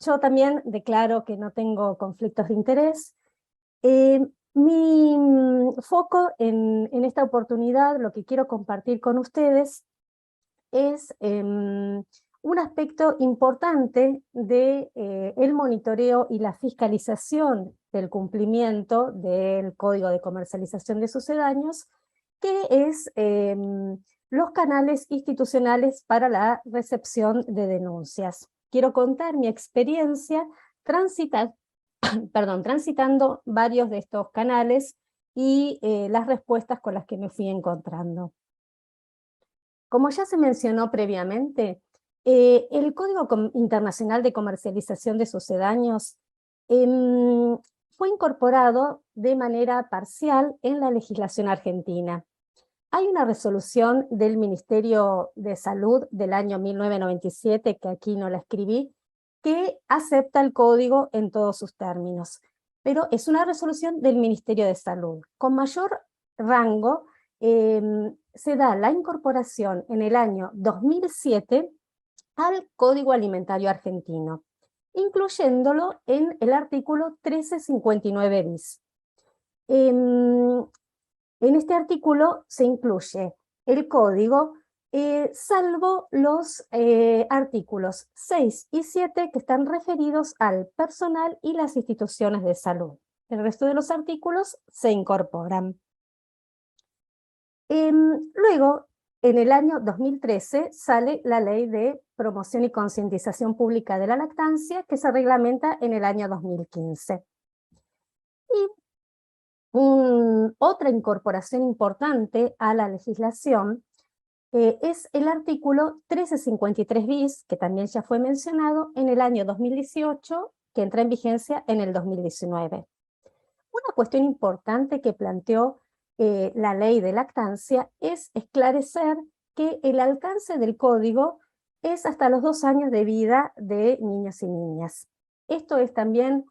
yo también declaro que no tengo conflictos de interés. Mi foco en esta oportunidad, lo que quiero compartir con ustedes, es un aspecto importante de el monitoreo y la fiscalización del cumplimiento del Código de Comercialización de Sucedáneos, que es los canales institucionales para la recepción de denuncias. Quiero contar mi experiencia transitando varios de estos canales y las respuestas con las que me fui encontrando. Como ya se mencionó previamente, el Código Internacional de Comercialización de Sucedáneos fue incorporado de manera parcial en la legislación argentina. Hay una resolución del Ministerio de Salud del año 1997, que aquí no la escribí, que acepta el código en todos sus términos, pero es una resolución del Ministerio de Salud. Con mayor rango se da la incorporación en el año 2007 al Código Alimentario Argentino, incluyéndolo en el artículo 1359 bis. En este artículo se incluye el código, salvo los artículos 6 y 7 que están referidos al personal y las instituciones de salud. El resto de los artículos se incorporan. Luego, en el año 2013, sale la Ley de Promoción y Concientización Pública de la Lactancia, que se reglamenta en el año 2015. Y otra incorporación importante a la legislación es el artículo 1353 bis, que también ya fue mencionado, en el año 2018, que entra en vigencia en el 2019. Una cuestión importante que planteó la ley de lactancia es esclarecer que el alcance del código es hasta los 2 años de vida de niños y niñas. Esto es también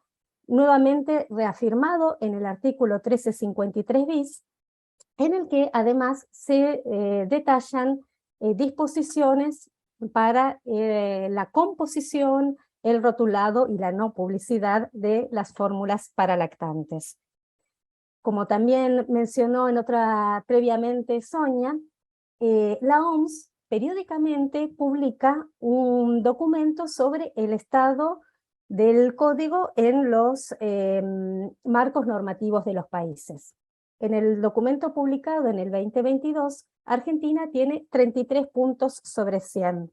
nuevamente reafirmado en el artículo 1353 bis, en el que además se detallan disposiciones para la composición, el rotulado y la no publicidad de las fórmulas para lactantes. Como también mencionó previamente Sonia, la OMS periódicamente publica un documento sobre el estado del código en los marcos normativos de los países. En el documento publicado en el 2022, Argentina tiene 33 puntos sobre 100.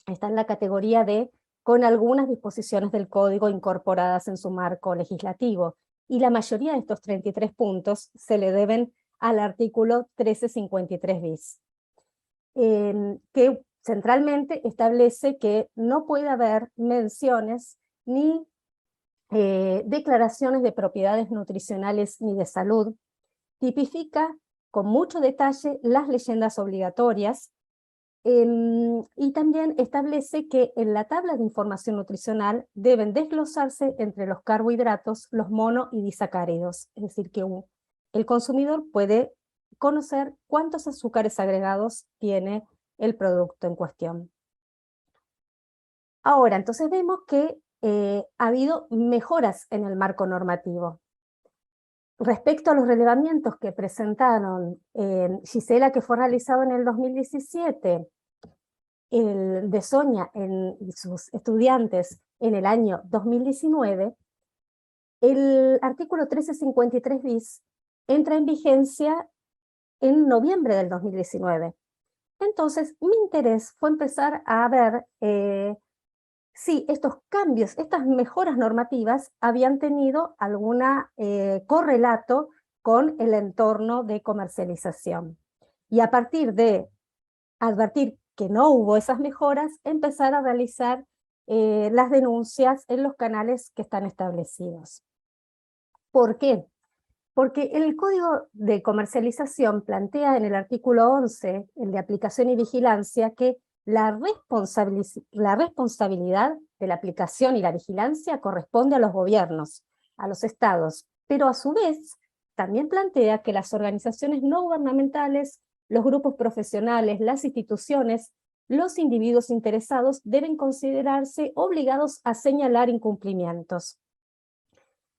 Está en la categoría de con algunas disposiciones del código incorporadas en su marco legislativo, y la mayoría de estos 33 puntos se le deben al artículo 1353 bis, que centralmente establece que no puede haber menciones ni declaraciones de propiedades nutricionales ni de salud. Tipifica con mucho detalle las leyendas obligatorias, y también establece que en la tabla de información nutricional deben desglosarse entre los carbohidratos, los mono y disacáridos, es decir, que el consumidor puede conocer cuántos azúcares agregados tiene el producto en cuestión. Ahora, entonces vemos que ha habido mejoras en el marco normativo. Respecto a los relevamientos que presentaron Gisela, que fue realizado en el 2017, el de Sonia y sus estudiantes en el año 2019, el artículo 1353 bis entra en vigencia en noviembre del 2019. Entonces, mi interés fue empezar a ver si estos cambios, estas mejoras normativas habían tenido algún correlato con el entorno de comercialización. Y a partir de advertir que no hubo esas mejoras, empezar a realizar las denuncias en los canales que están establecidos. ¿Por qué? Porque el Código de Comercialización plantea en el artículo 11, el de aplicación y vigilancia, que la responsabilidad de la aplicación y la vigilancia corresponde a los gobiernos, a los estados, pero a su vez también plantea que las organizaciones no gubernamentales, los grupos profesionales, las instituciones, los individuos interesados deben considerarse obligados a señalar incumplimientos.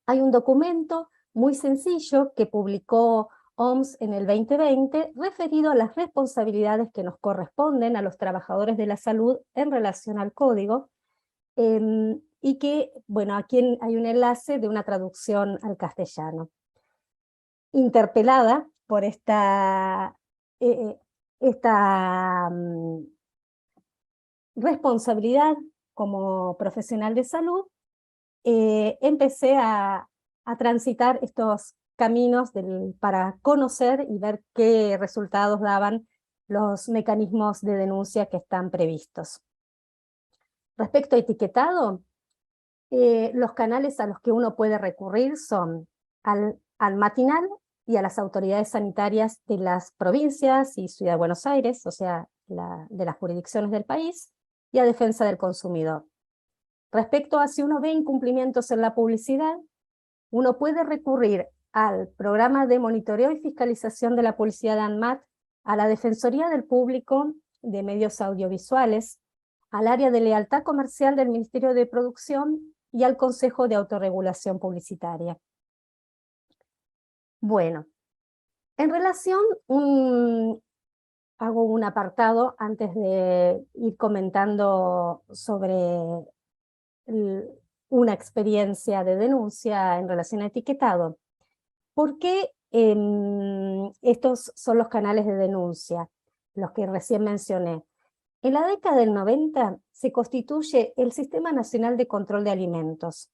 Hay un documento muy sencillo que publicó OMS en el 2020 referido a las responsabilidades que nos corresponden a los trabajadores de la salud en relación al código, y que, bueno, aquí hay un enlace de una traducción al castellano. Interpelada por esta responsabilidad como profesional de salud, empecé a transitar estos caminos para conocer y ver qué resultados daban los mecanismos de denuncia que están previstos. Respecto a etiquetado, los canales a los que uno puede recurrir son al matinal y a las autoridades sanitarias de las provincias y Ciudad de Buenos Aires, o sea, de las jurisdicciones del país, y a defensa del consumidor. Respecto a si uno ve incumplimientos en la publicidad, uno puede recurrir al programa de monitoreo y fiscalización de la publicidad de ANMAT, a la Defensoría del Público de Medios Audiovisuales, al área de lealtad comercial del Ministerio de Producción y al Consejo de Autorregulación Publicitaria. Bueno, en relación, hago un apartado antes de ir comentando sobre una experiencia de denuncia en relación a etiquetado. ¿Por qué estos son los canales de denuncia, los que recién mencioné? En la década del 90 se constituye el Sistema Nacional de Control de Alimentos,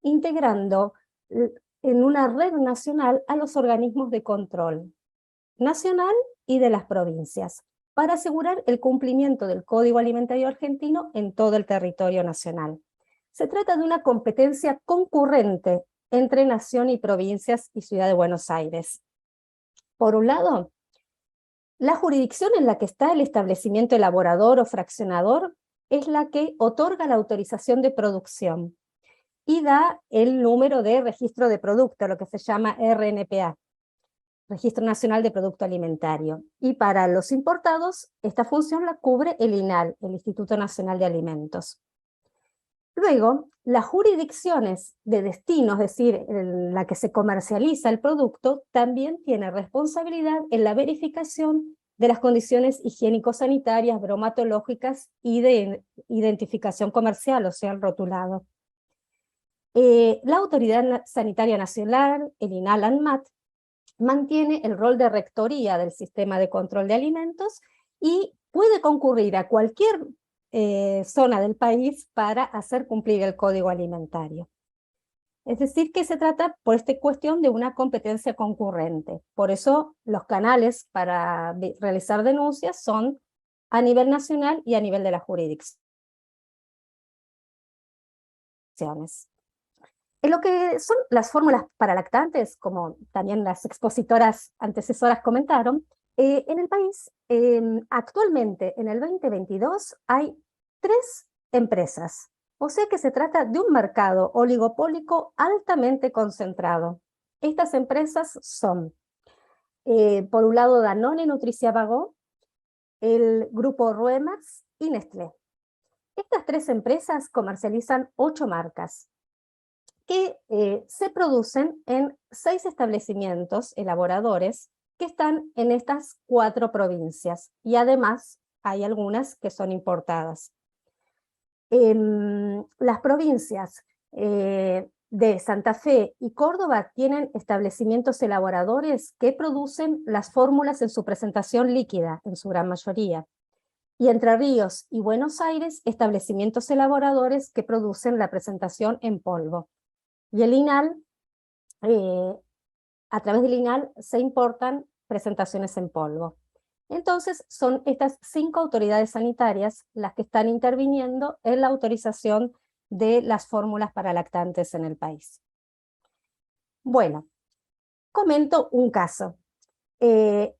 integrando en una red nacional a los organismos de control nacional y de las provincias, para asegurar el cumplimiento del Código Alimentario Argentino en todo el territorio nacional. Se trata de una competencia concurrente entre nación y provincias y Ciudad de Buenos Aires. Por un lado, la jurisdicción en la que está el establecimiento elaborador o fraccionador es la que otorga la autorización de producción y da el número de registro de producto, lo que se llama RNPA, Registro Nacional de Producto Alimentario. Y para los importados, esta función la cubre el INAL, el Instituto Nacional de Alimentos. Luego, las jurisdicciones de destino, es decir, en la que se comercializa el producto, también tiene responsabilidad en la verificación de las condiciones higiénico-sanitarias, bromatológicas y de identificación comercial, o sea, el rotulado. La Autoridad Sanitaria Nacional, el INAL-ANMAT, mantiene el rol de rectoría del sistema de control de alimentos y puede concurrir a cualquier zona del país para hacer cumplir el Código Alimentario. Es decir, que se trata por esta cuestión de una competencia concurrente. Por eso los canales para realizar denuncias son a nivel nacional y a nivel de las jurisdicciones. En lo que son las fórmulas para lactantes, como también las expositoras antecesoras comentaron, en el país actualmente, en el 2022, hay 3 empresas. O sea que se trata de un mercado oligopólico altamente concentrado. Estas empresas son, por un lado, Danone Nutriciabago, el grupo Ruemers y Nestlé. Estas 3 empresas comercializan 8 marcas que se producen en 6 establecimientos elaboradores que están en estas 4 provincias, y además hay algunas que son importadas. Las provincias de Santa Fe y Córdoba tienen establecimientos elaboradores que producen las fórmulas en su presentación líquida, en su gran mayoría. Y Entre Ríos y Buenos Aires, establecimientos elaboradores que producen la presentación en polvo. Y el INAL, a través del INAL se importan presentaciones en polvo. Entonces son estas 5 autoridades sanitarias las que están interviniendo en la autorización de las fórmulas para lactantes en el país. Bueno, comento un caso.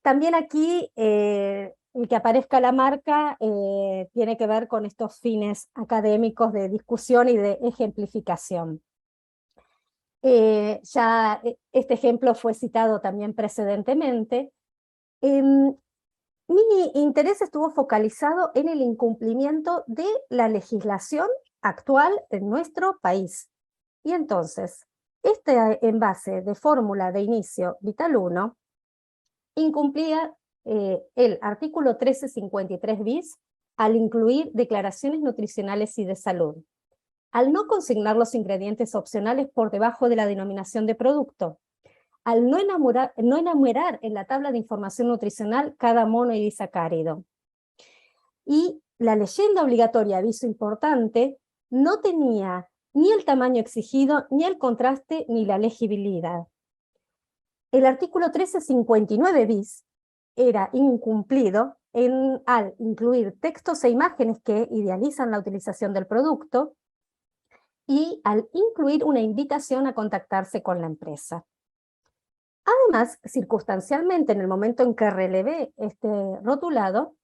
También aquí el que aparezca la marca tiene que ver con estos fines académicos de discusión y de ejemplificación. Ya este ejemplo fue citado también precedentemente. Mi interés estuvo focalizado en el incumplimiento de la legislación actual en nuestro país. Y entonces, este envase de fórmula de inicio Vital 1 incumplía el artículo 1353 bis al incluir declaraciones nutricionales y de salud, al no consignar los ingredientes opcionales por debajo de la denominación de producto, al no enumerar en la tabla de información nutricional cada mono y disacárido. Y la leyenda obligatoria aviso importante no tenía ni el tamaño exigido, ni el contraste, ni la legibilidad. El artículo 1359 bis era incumplido al incluir textos e imágenes que idealizan la utilización del producto y al incluir una invitación a contactarse con la empresa. Además, circunstancialmente, en el momento en que relevé este rotulado,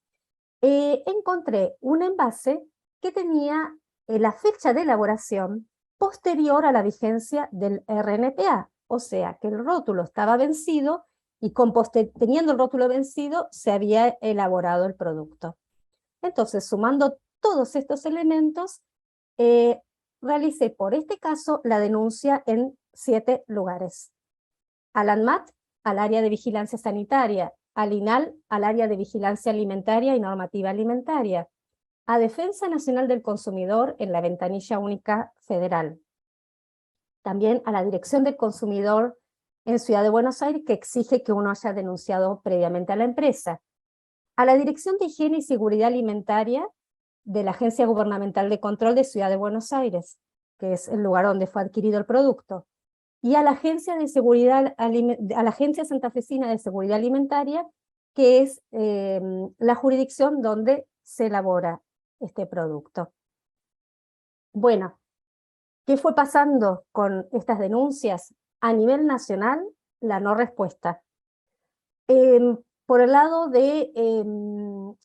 encontré un envase que tenía la fecha de elaboración posterior a la vigencia del RNPA, o sea que el rótulo estaba vencido y teniendo el rótulo vencido se había elaborado el producto. Entonces, sumando todos estos elementos, realicé por este caso la denuncia en 7 lugares. Al ANMAT, al área de vigilancia sanitaria, al INAL, al área de vigilancia alimentaria y normativa alimentaria, a Defensa Nacional del Consumidor en la Ventanilla Única Federal, también a la Dirección del Consumidor en Ciudad de Buenos Aires, que exige que uno haya denunciado previamente a la empresa, a la Dirección de Higiene y Seguridad Alimentaria de la Agencia Gubernamental de Control de Ciudad de Buenos Aires, que es el lugar donde fue adquirido el producto, y a la Agencia de Seguridad, a la Agencia Santafesina de Seguridad Alimentaria, que es la jurisdicción donde se elabora este producto. Bueno, ¿qué fue pasando con estas denuncias? A nivel nacional, la no respuesta. Por el lado de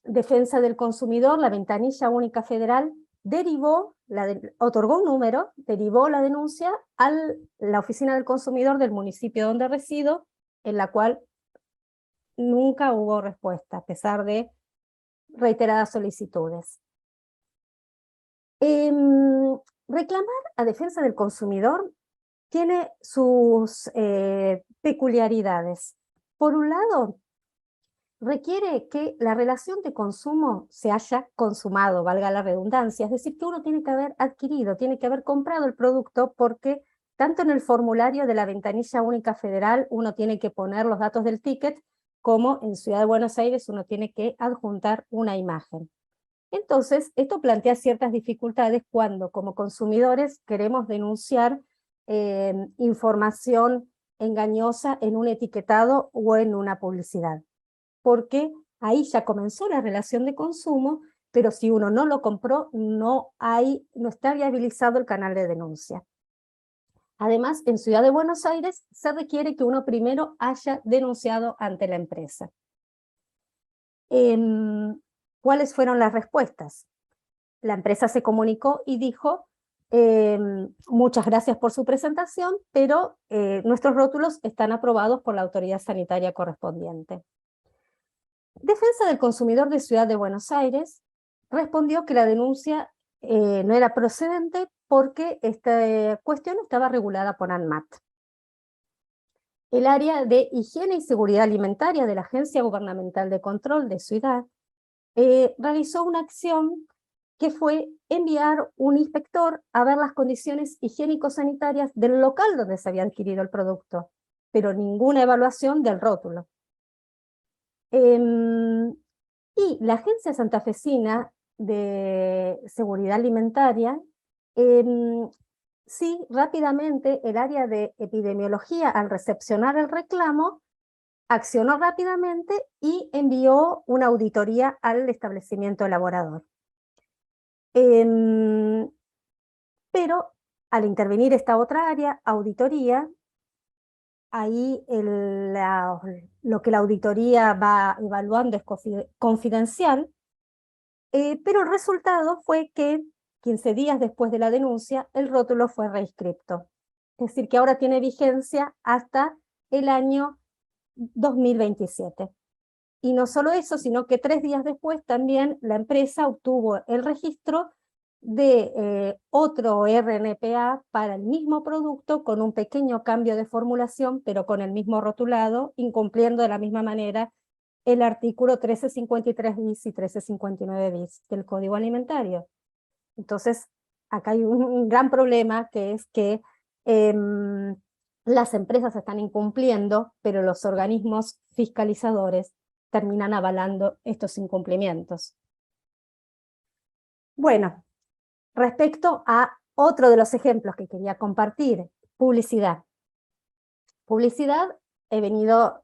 defensa del consumidor, la Ventanilla Única Federal otorgó un número, derivó la denuncia a la Oficina del Consumidor del municipio donde resido, en la cual nunca hubo respuesta, a pesar de reiteradas solicitudes. Reclamar a defensa del consumidor tiene sus peculiaridades. Por un lado, requiere que la relación de consumo se haya consumado, valga la redundancia, es decir, que uno tiene que haber adquirido, tiene que haber comprado el producto, porque tanto en el formulario de la Ventanilla Única Federal uno tiene que poner los datos del ticket, como en Ciudad de Buenos Aires uno tiene que adjuntar una imagen. Entonces, esto plantea ciertas dificultades cuando como consumidores queremos denunciar información engañosa en un etiquetado o en una publicidad, porque ahí ya comenzó la relación de consumo, pero si uno no lo compró, no está viabilizado el canal de denuncia. Además, en Ciudad de Buenos Aires se requiere que uno primero haya denunciado ante la empresa. ¿Cuáles fueron las respuestas? La empresa se comunicó y dijo: muchas gracias por su presentación, pero nuestros rótulos están aprobados por la autoridad sanitaria correspondiente. Defensa del Consumidor de Ciudad de Buenos Aires respondió que la denuncia no era procedente porque esta cuestión estaba regulada por ANMAT. El área de Higiene y Seguridad Alimentaria de la Agencia Gubernamental de Control de Ciudad realizó una acción que fue enviar un inspector a ver las condiciones higiénico-sanitarias del local donde se había adquirido el producto, pero ninguna evaluación del rótulo. Y la Agencia Santafesina de Seguridad Alimentaria, sí, rápidamente el área de epidemiología, al recepcionar el reclamo, accionó rápidamente y envió una auditoría al establecimiento elaborador. Pero al intervenir esta otra área, auditoría, ahí lo que la auditoría va evaluando es confidencial, pero el resultado fue que 15 días después de la denuncia, el rótulo fue reinscripto. Es decir, que ahora tiene vigencia hasta el año 2027. Y no solo eso, sino que 3 días después también la empresa obtuvo el registro de otro RNPA para el mismo producto con un pequeño cambio de formulación, pero con el mismo rotulado, incumpliendo de la misma manera el artículo 1353 bis y 1359 bis del Código Alimentario. Entonces, acá hay un gran problema, que es que las empresas están incumpliendo, pero los organismos fiscalizadores terminan avalando estos incumplimientos. Bueno, respecto a otro de los ejemplos que quería compartir, publicidad. Publicidad, he venido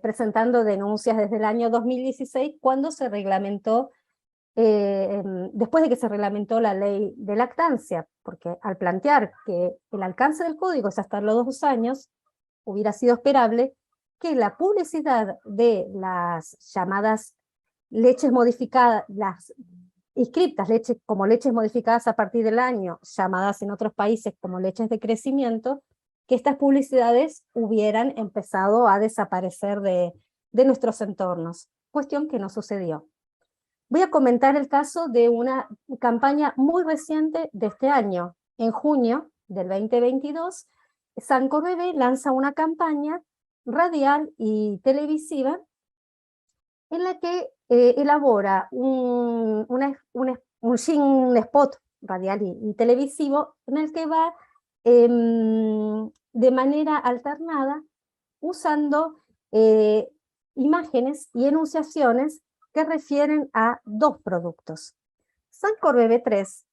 presentando denuncias desde el año 2016, cuando se reglamentó, después de que se reglamentó la ley de lactancia, porque al plantear que el alcance del código es hasta los 2 años, hubiera sido esperable que la publicidad de las llamadas leches modificadas, las inscriptas como leches modificadas a partir del año, llamadas en otros países como leches de crecimiento, que estas publicidades hubieran empezado a desaparecer de nuestros entornos, cuestión que no sucedió. Voy a comentar el caso de una campaña muy reciente de este año. En junio del 2022, Sancor Bebé lanza una campaña radial y televisiva en la que elabora un spot radial y televisivo en el que va de manera alternada usando imágenes y enunciaciones que refieren a 2 productos. Sancor Bebé 3,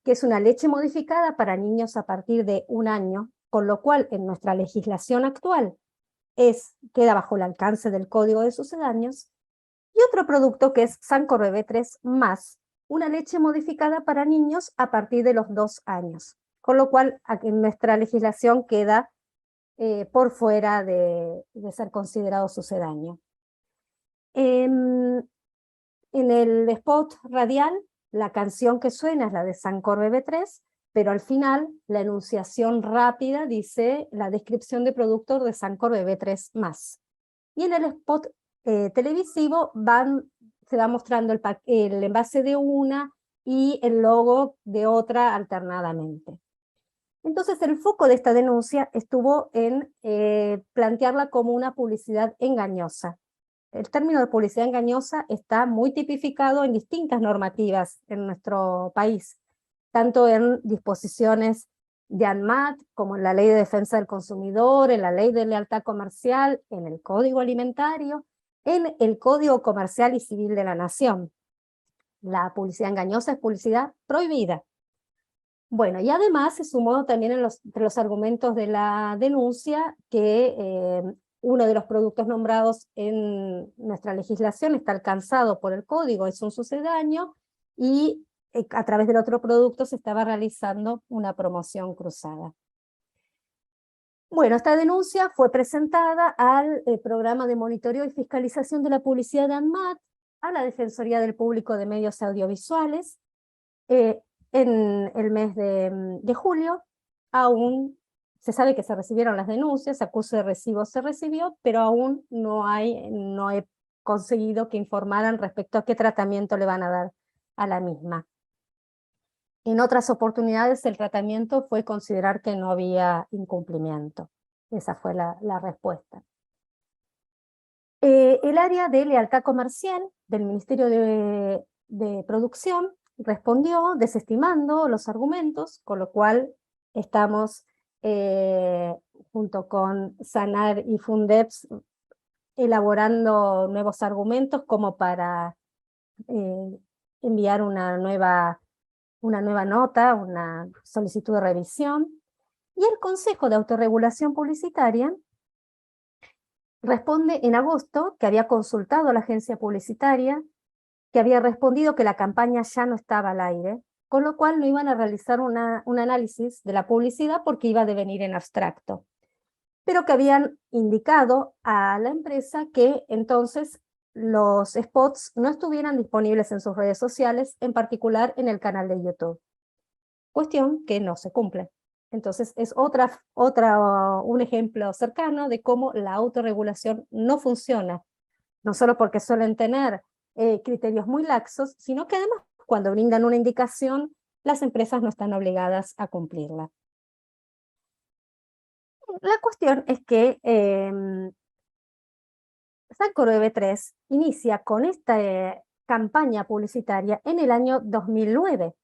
que es una leche modificada para niños a partir de 1 año, con lo cual en nuestra legislación actual queda bajo el alcance del Código de Sucedáneos, y otro producto que es Sancor Bebé 3 más, una leche modificada para niños a partir de los 2 años, con lo cual en nuestra legislación queda por fuera de ser considerado sucedáneo. En el spot radial, la canción que suena es la de Sancor Bebé 3, pero al final la enunciación rápida dice la descripción de producto de Sancor Bebé 3 más. Y en el spot televisivo se va mostrando el envase de una y el logo de otra alternadamente. Entonces el foco de esta denuncia estuvo en plantearla como una publicidad engañosa. El término de publicidad engañosa está muy tipificado en distintas normativas en nuestro país, tanto en disposiciones de ANMAT, como en la Ley de Defensa del Consumidor, en la Ley de Lealtad Comercial, en el Código Alimentario, en el Código Comercial y Civil de la Nación. La publicidad engañosa es publicidad prohibida. Bueno, y además se sumó también entre los argumentos de la denuncia que uno de los productos nombrados en nuestra legislación está alcanzado por el código, es un sucedáneo, y a través del otro producto se estaba realizando una promoción cruzada. Bueno, esta denuncia fue presentada al programa de monitoreo y fiscalización de la publicidad de ANMAT, a la Defensoría del Público de Medios Audiovisuales, en el mes de julio. Aún se sabe que se recibieron las denuncias, acuse de recibo se recibió, pero aún no he conseguido que informaran respecto a qué tratamiento le van a dar a la misma. En otras oportunidades el tratamiento fue considerar que no había incumplimiento. Esa fue la respuesta. El área de lealtad comercial del Ministerio de Producción respondió desestimando los argumentos, con lo cual estamos junto con SANAR y Fundeps elaborando nuevos argumentos como para enviar una nueva nota, una solicitud de revisión. Y el Consejo de Autorregulación Publicitaria responde en agosto que había consultado a la agencia publicitaria, que había respondido que la campaña ya no estaba al aire, con lo cual no iban a realizar un análisis de la publicidad porque iba a devenir en abstracto, pero que habían indicado a la empresa que entonces los spots no estuvieran disponibles en sus redes sociales, en particular en el canal de YouTube. Cuestión que no se cumple. Entonces es un ejemplo cercano de cómo la autorregulación no funciona no solo porque suelen tener criterios muy laxos, sino que además cuando brindan una indicación, las empresas no están obligadas a cumplirla. La cuestión es que Sankoro B3 inicia con esta campaña publicitaria en el año 2009.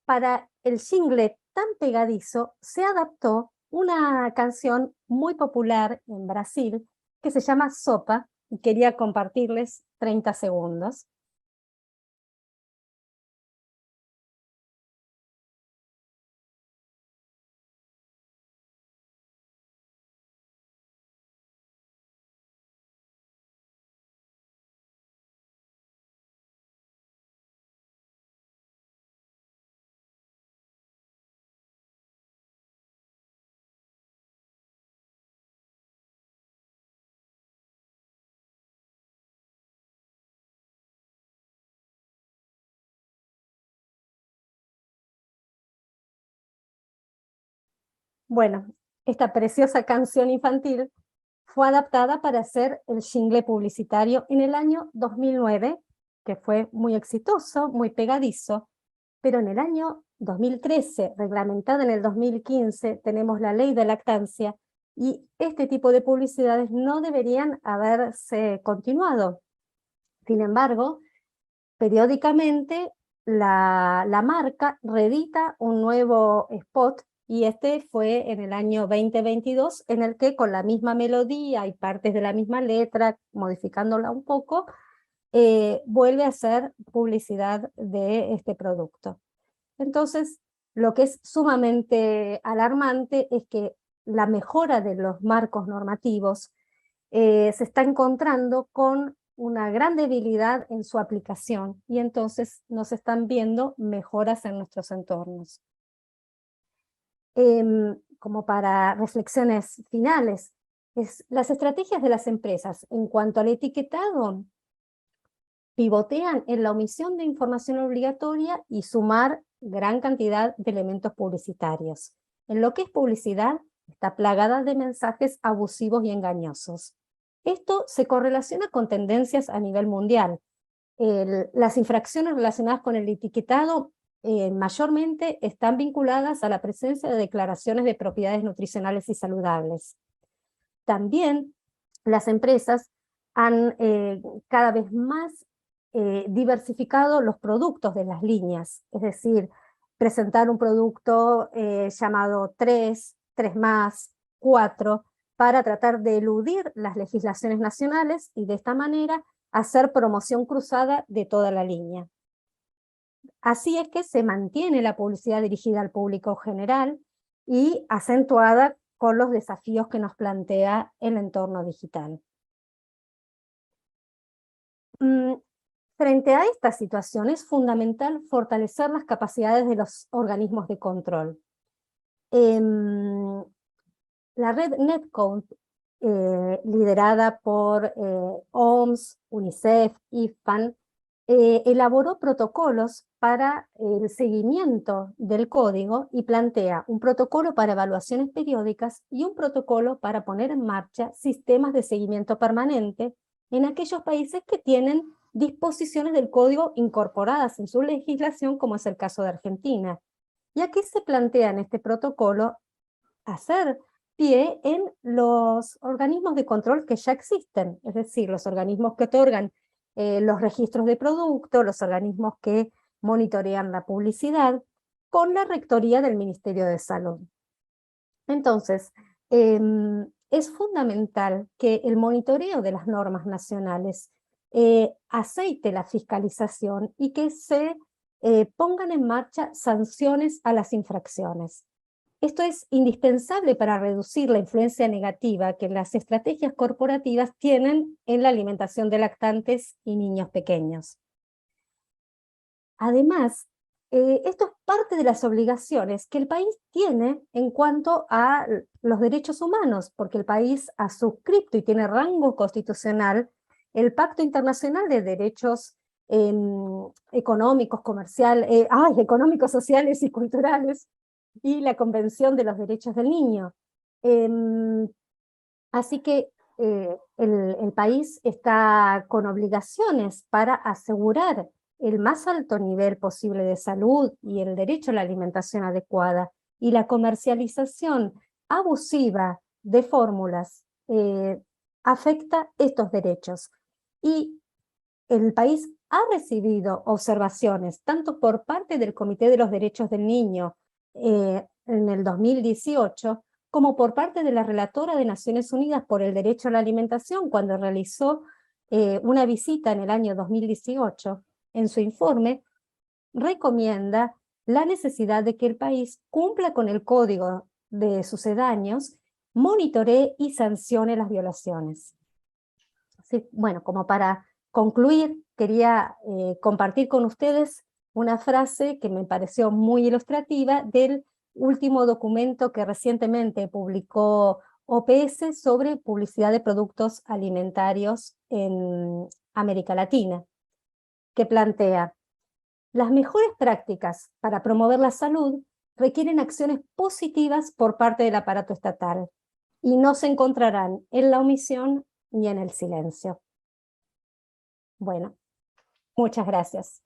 Para el jingle tan pegadizo se adaptó una canción muy popular en Brasil que se llama Sopa, y quería compartirles 30 segundos. Bueno, esta preciosa canción infantil fue adaptada para hacer el jingle publicitario en el año 2009, que fue muy exitoso, muy pegadizo, pero en el año 2013, reglamentada en el 2015, tenemos la ley de lactancia y este tipo de publicidades no deberían haberse continuado. Sin embargo, periódicamente la marca reedita un nuevo spot y este fue en el año 2022, en el que con la misma melodía y partes de la misma letra, modificándola un poco, vuelve a hacer publicidad de este producto. Entonces, lo que es sumamente alarmante es que la mejora de los marcos normativos se está encontrando con una gran debilidad en su aplicación y entonces nos están viendo mejoras en nuestros entornos. Como para reflexiones finales, las estrategias de las empresas en cuanto al etiquetado pivotean en la omisión de información obligatoria y sumar gran cantidad de elementos publicitarios. En lo que es publicidad, está plagada de mensajes abusivos y engañosos. Esto se correlaciona con tendencias a nivel mundial. Las infracciones relacionadas con el etiquetado mayormente están vinculadas a la presencia de declaraciones de propiedades nutricionales y saludables. También las empresas han cada vez más diversificado los productos de las líneas, es decir, presentar un producto llamado 3 más, 4, para tratar de eludir las legislaciones nacionales y de esta manera hacer promoción cruzada de toda la línea. Así es que se mantiene la publicidad dirigida al público general y acentuada con los desafíos que nos plantea el entorno digital. Frente a esta situación es fundamental fortalecer las capacidades de los organismos de control. La red Netcode, liderada por OMS, UNICEF, IFAN, elaboró protocolos para el seguimiento del código y plantea un protocolo para evaluaciones periódicas y un protocolo para poner en marcha sistemas de seguimiento permanente en aquellos países que tienen disposiciones del código incorporadas en su legislación, como es el caso de Argentina. Y aquí se plantea en este protocolo hacer pie en los organismos de control que ya existen, es decir, los organismos que otorgan los registros de producto, los organismos que monitorean la publicidad, con la rectoría del Ministerio de Salud. Entonces, es fundamental que el monitoreo de las normas nacionales aceite la fiscalización y que se pongan en marcha sanciones a las infracciones. Esto es indispensable para reducir la influencia negativa que las estrategias corporativas tienen en la alimentación de lactantes y niños pequeños. Además, esto es parte de las obligaciones que el país tiene en cuanto a los derechos humanos, porque el país ha suscrito y tiene rango constitucional el Pacto Internacional de Derechos Económicos, Económicos, Sociales y Culturales, y la Convención de los Derechos del Niño. Así que el país está con obligaciones para asegurar el más alto nivel posible de salud y el derecho a la alimentación adecuada, y la comercialización abusiva de fórmulas afecta estos derechos. Y el país ha recibido observaciones tanto por parte del Comité de los Derechos del Niño en el 2018, como por parte de la Relatora de Naciones Unidas por el Derecho a la Alimentación, cuando realizó una visita en el año 2018. En su informe recomienda la necesidad de que el país cumpla con el Código de Sucedáneos, monitoree y sancione las violaciones. Sí, bueno, como para concluir, quería compartir con ustedes una frase que me pareció muy ilustrativa del último documento que recientemente publicó OPS sobre publicidad de productos alimentarios en América Latina, que plantea: las mejores prácticas para promover la salud requieren acciones positivas por parte del aparato estatal y no se encontrarán en la omisión ni en el silencio. Bueno, muchas gracias.